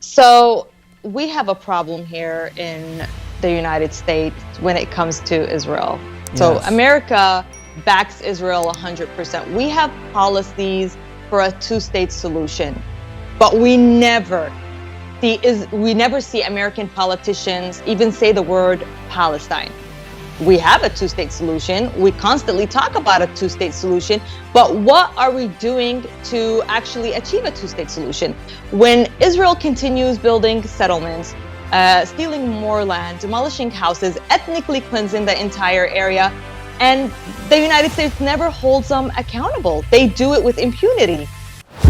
So we have a problem here in the United States when it comes to Israel. So Yes. America backs Israel 100%. We have policies for a two-state solution, but we never see American politicians even say the word Palestine. We have a two-state solution. We constantly talk about a two-state solution, but what are we doing to actually achieve a two-state solution? When Israel continues building settlements, stealing more land, demolishing houses, ethnically cleansing the entire area, and the United States never holds them accountable. They do it with impunity.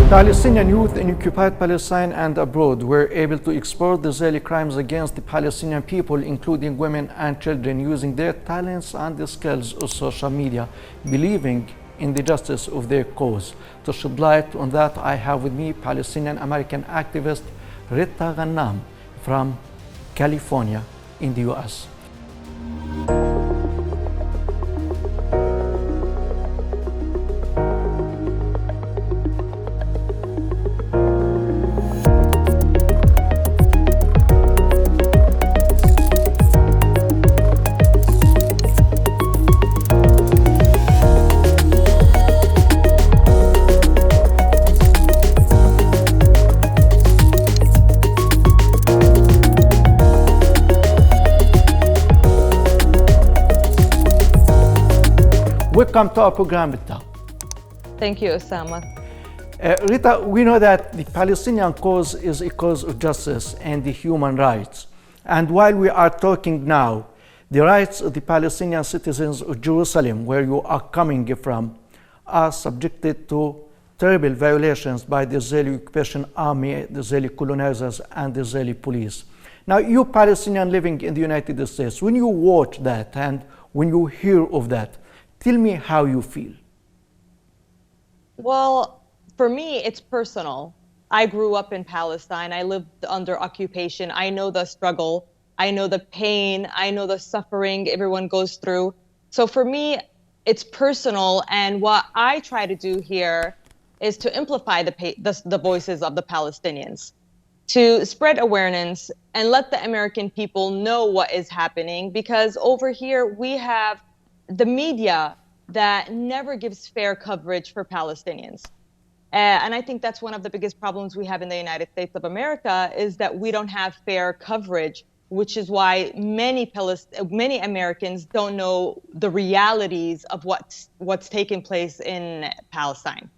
Palestinian youth in occupied Palestine and abroad were able to expose the Israeli crimes against the Palestinian people, including women and children, using their talents and the skills of social media, believing in the justice of their cause. To shed light on that, I have with me Palestinian American activist Rita Ghanam from California in the US. Welcome to our program, Rita. Thank you, Osama. Rita, we know that the Palestinian cause is a cause of justice and the human rights. And while we are talking now, the rights of the Palestinian citizens of Jerusalem, where you are coming from, are subjected to terrible violations by the Israeli occupation army, the Israeli colonizers, and the Israeli police. Now, you Palestinians living in the United States, when you watch that and when you hear of that, tell me how you feel. Well, for me, it's personal. I grew up in Palestine. I lived under occupation. I know the struggle. I know the pain. I know the suffering everyone goes through. So for me, it's personal. And what I try to do here is to amplify the voices of the Palestinians, to spread awareness and let the American people know what is happening. Because over here, we have the media that never gives fair coverage for Palestinians. And I think that's one of the biggest problems we have in the United States of America, is that we don't have fair coverage, which is why many Americans don't know the realities of what's taking place in Palestine.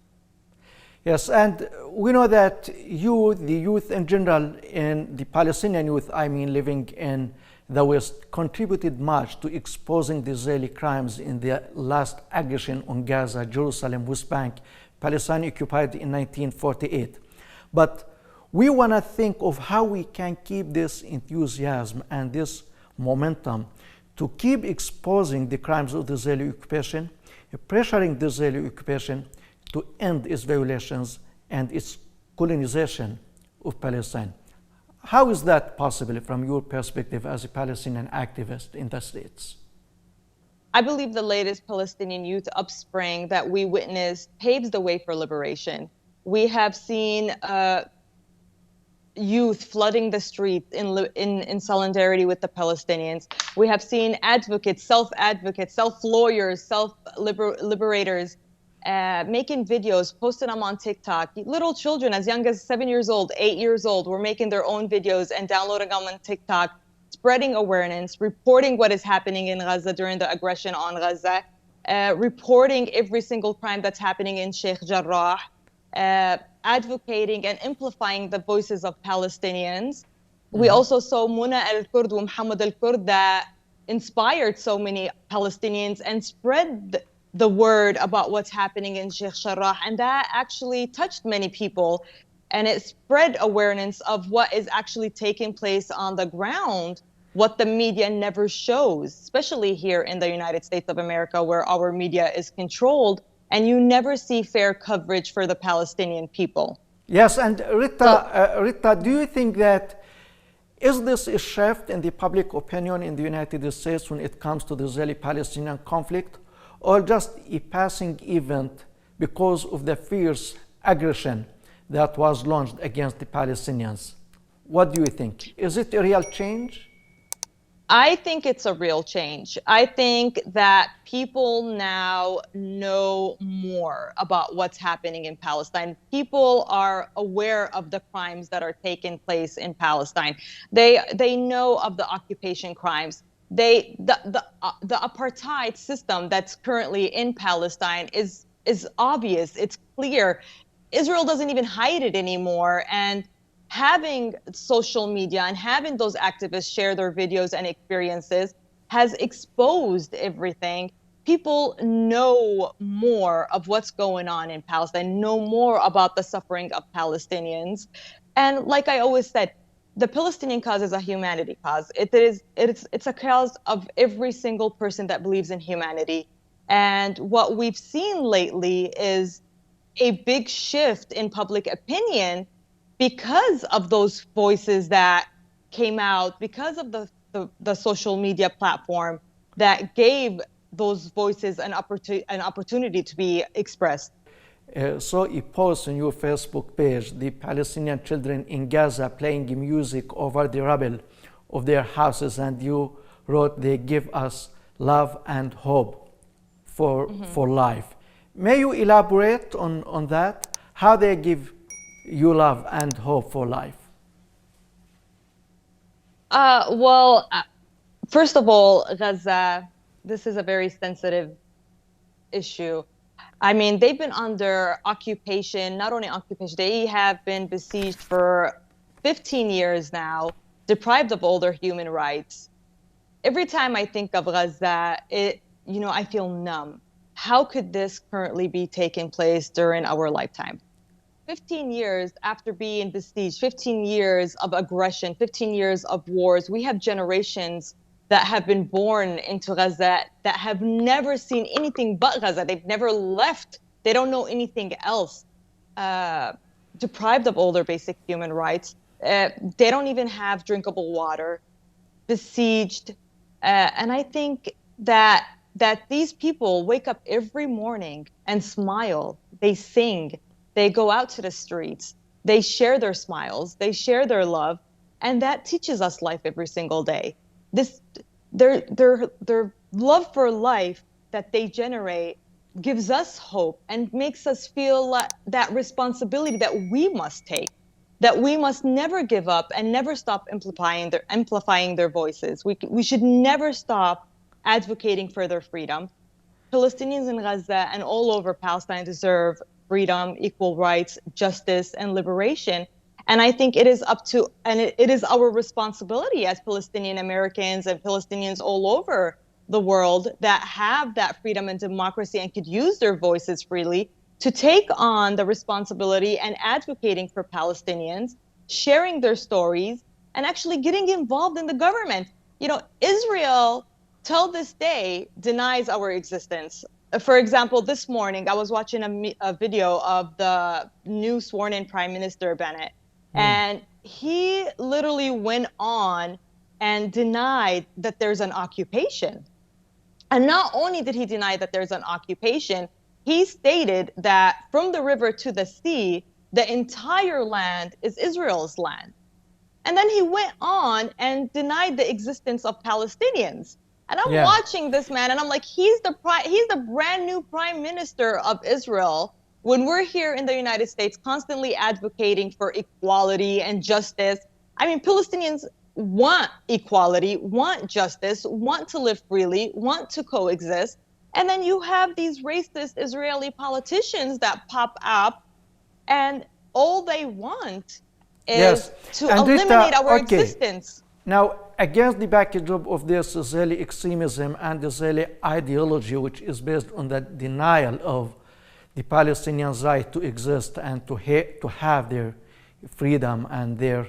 Yes, and we know that the youth in general, in the Palestinian youth, I mean, living in the West, contributed much to exposing the Israeli crimes in the last aggression on Gaza, Jerusalem, West Bank, Palestine occupied in 1948. But we want to think of how we can keep this enthusiasm and this momentum to keep exposing the crimes of the Israeli occupation, pressuring the Israeli occupation to end its violations and its colonization of Palestine. How is that possible from your perspective as a Palestinian activist in the States? I believe the latest Palestinian youth Upspring that we witnessed paves the way for liberation. We have seen youth flooding the streets in solidarity with the Palestinians. We have seen advocates, self-lawyers, self-liberators making videos, posting them on TikTok. Little children as young as 7 years old, 8 years old, were making their own videos and downloading them on TikTok, spreading awareness, reporting what is happening in Gaza during the aggression on Gaza, reporting every single crime that's happening in Sheikh Jarrah, advocating and amplifying the voices of Palestinians. We also saw Muna al-Kurd and Muhammad al-Kurd that inspired so many Palestinians and spread the word about what's happening in Sheikh Jarrah, and that actually touched many people, and it spread awareness of what is actually taking place on the ground, what the media never shows, especially here in the United States of America, where our media is controlled, and you never see fair coverage for the Palestinian people. Yes, and Rita, do you think that is this a shift in the public opinion in the United States when it comes to the Israeli-Palestinian conflict, or just a passing event because of the fierce aggression that was launched against the Palestinians? What do you think? Is it a real change? I think it's a real change. I think that people now know more about what's happening in Palestine. People are aware of the crimes that are taking place in Palestine. They know of the occupation crimes. The apartheid system that's currently in Palestine is obvious. It's clear. Israel doesn't even hide it anymore. And having social media and having those activists share their videos and experiences has exposed everything. People know more of what's going on in Palestine, know more about the suffering of Palestinians. And like I always said, the Palestinian cause is a humanity cause. It's a cause of every single person that believes in humanity. And what we've seen lately is a big shift in public opinion because of those voices that came out, because of the social media platform that gave those voices an opportunity to be expressed. Saw a post on your Facebook page, the Palestinian children in Gaza playing music over the rubble of their houses, and you wrote, they give us love and hope for life. May you elaborate on that? How they give you love and hope for life? Well, first of all, Gaza, this is a very sensitive issue. I mean, they've been under occupation, not only occupation, they have been besieged for 15 years now, deprived of all their human rights. Every time I think of Gaza, I feel numb. How could this currently be taking place during our lifetime? 15 years after being besieged, 15 years of aggression, 15 years of wars, we have generations that have been born into Gaza that have never seen anything but Gaza. They've never left. They don't know anything else. Deprived of all their basic human rights. They don't even have drinkable water. Besieged. And I think that these people wake up every morning and smile. They sing. They go out to the streets. They share their smiles. They share their love. And that teaches us life every single day. Their love for life that they generate gives us hope and makes us feel that responsibility that we must take, that we must never give up and never stop amplifying their voices. We should never stop advocating for their freedom. Palestinians in Gaza and all over Palestine deserve freedom, equal rights, justice, and liberation. And I think it is it is our responsibility as Palestinian Americans and Palestinians all over the world that have that freedom and democracy and could use their voices freely to take on the responsibility and advocating for Palestinians, sharing their stories, and actually getting involved in the government. Israel, till this day, denies our existence. For example, this morning, I was watching a video of the new sworn-in Prime Minister Bennett, and he literally went on and denied that there's an occupation. And not only did he deny that there's an occupation, he stated that from the river to the sea, the entire land is Israel's land. And then he went on and denied the existence of Palestinians. And I'm watching this man, and I'm like, he's the brand new prime minister of Israel, when we're here in the United States constantly advocating for equality and justice. I mean, Palestinians want equality, want justice, want to live freely, want to coexist. And then you have these racist Israeli politicians that pop up, and all they want is to eliminate our existence. Now, against the backdrop of this Israeli extremism and Israeli ideology, which is based on the denial of the Palestinians' right to exist and to have their freedom and their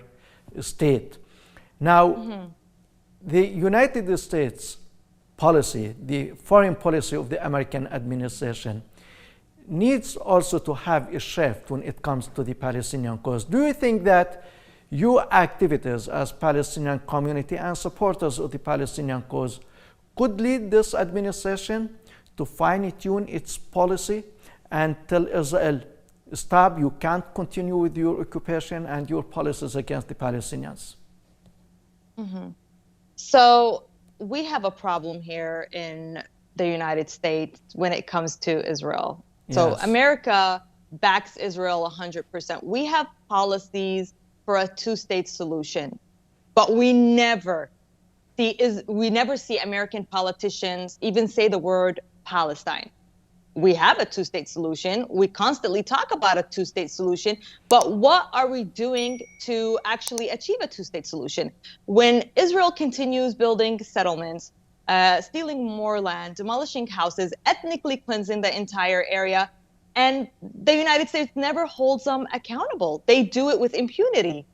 state. Now, the United States policy, the foreign policy of the American administration, needs also to have a shift when it comes to the Palestinian cause. Do you think that your activities as Palestinian community and supporters of the Palestinian cause could lead this administration to fine-tune its policy and tell Israel stop. You can't continue with your occupation and your policies against the Palestinians. So we have a problem here in the United States when it comes to Israel. So Yes. America backs Israel 100%. We have policies for a two-state solution, but we never see American politicians even say the word Palestine. We have a two-state solution. We constantly talk about a two-state solution, but what are we doing to actually achieve a two-state solution? When Israel continues building settlements, stealing more land, demolishing houses, ethnically cleansing the entire area, and the United States never holds them accountable. They do it with impunity.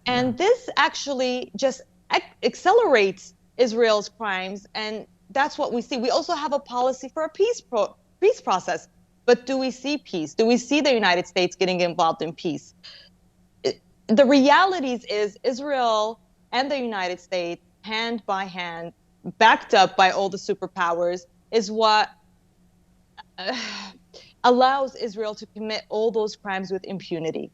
And this actually just accelerates Israel's crimes, and that's what we see. We also have a policy for a peace process, but do we see peace? Do we see the United States getting involved in peace? The realities is Israel and the United States, hand by hand, backed up by all the superpowers, is what allows Israel to commit all those crimes with impunity.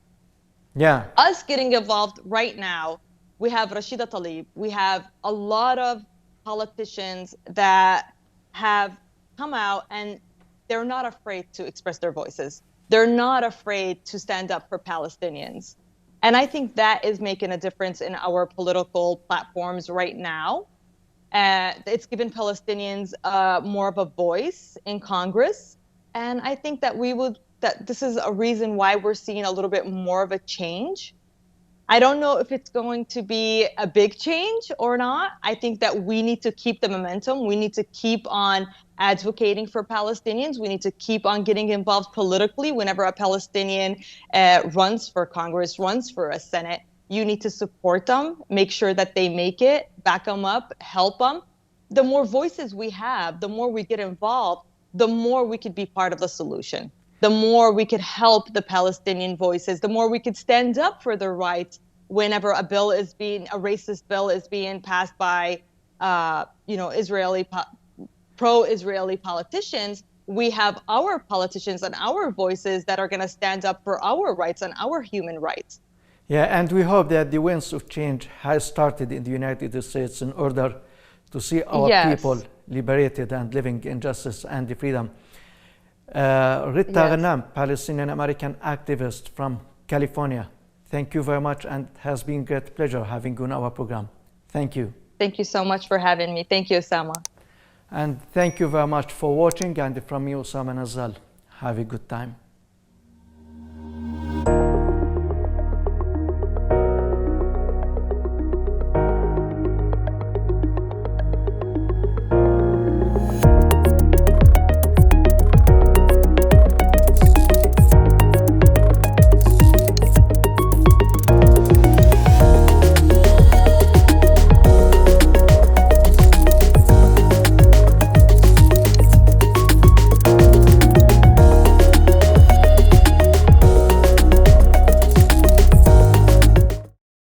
Yeah. Us getting involved right now, we have Rashida Tlaib, we have a lot of politicians that have come out and they're not afraid to express their voices. They're not afraid to stand up for Palestinians. And I think that is making a difference in our political platforms right now. It's given Palestinians more of a voice in Congress. And I think that this is a reason why we're seeing a little bit more of a change. I don't know if it's going to be a big change or not. I think that we need to keep the momentum. We need to keep on advocating for Palestinians. We need to keep on getting involved politically. Whenever a Palestinian runs for Congress, runs for a Senate, you need to support them, make sure that they make it, back them up, help them. The more voices we have, the more we get involved, the more we could be part of the solution. The more we could help the Palestinian voices, the more we could stand up for their rights whenever a racist bill is being passed by, pro-Israeli politicians. We have our politicians and our voices that are going to stand up for our rights and our human rights. Yeah, and we hope that the winds of change has started in the United States in order to see our people liberated and living in justice and freedom. Rita Ghanam, Palestinian American activist from California, thank you very much, and it has been a great pleasure having you on our program. Thank you. Thank you so much for having me. Thank you, Osama. And thank you very much for watching, and from me, Osama Nazal. Have a good time.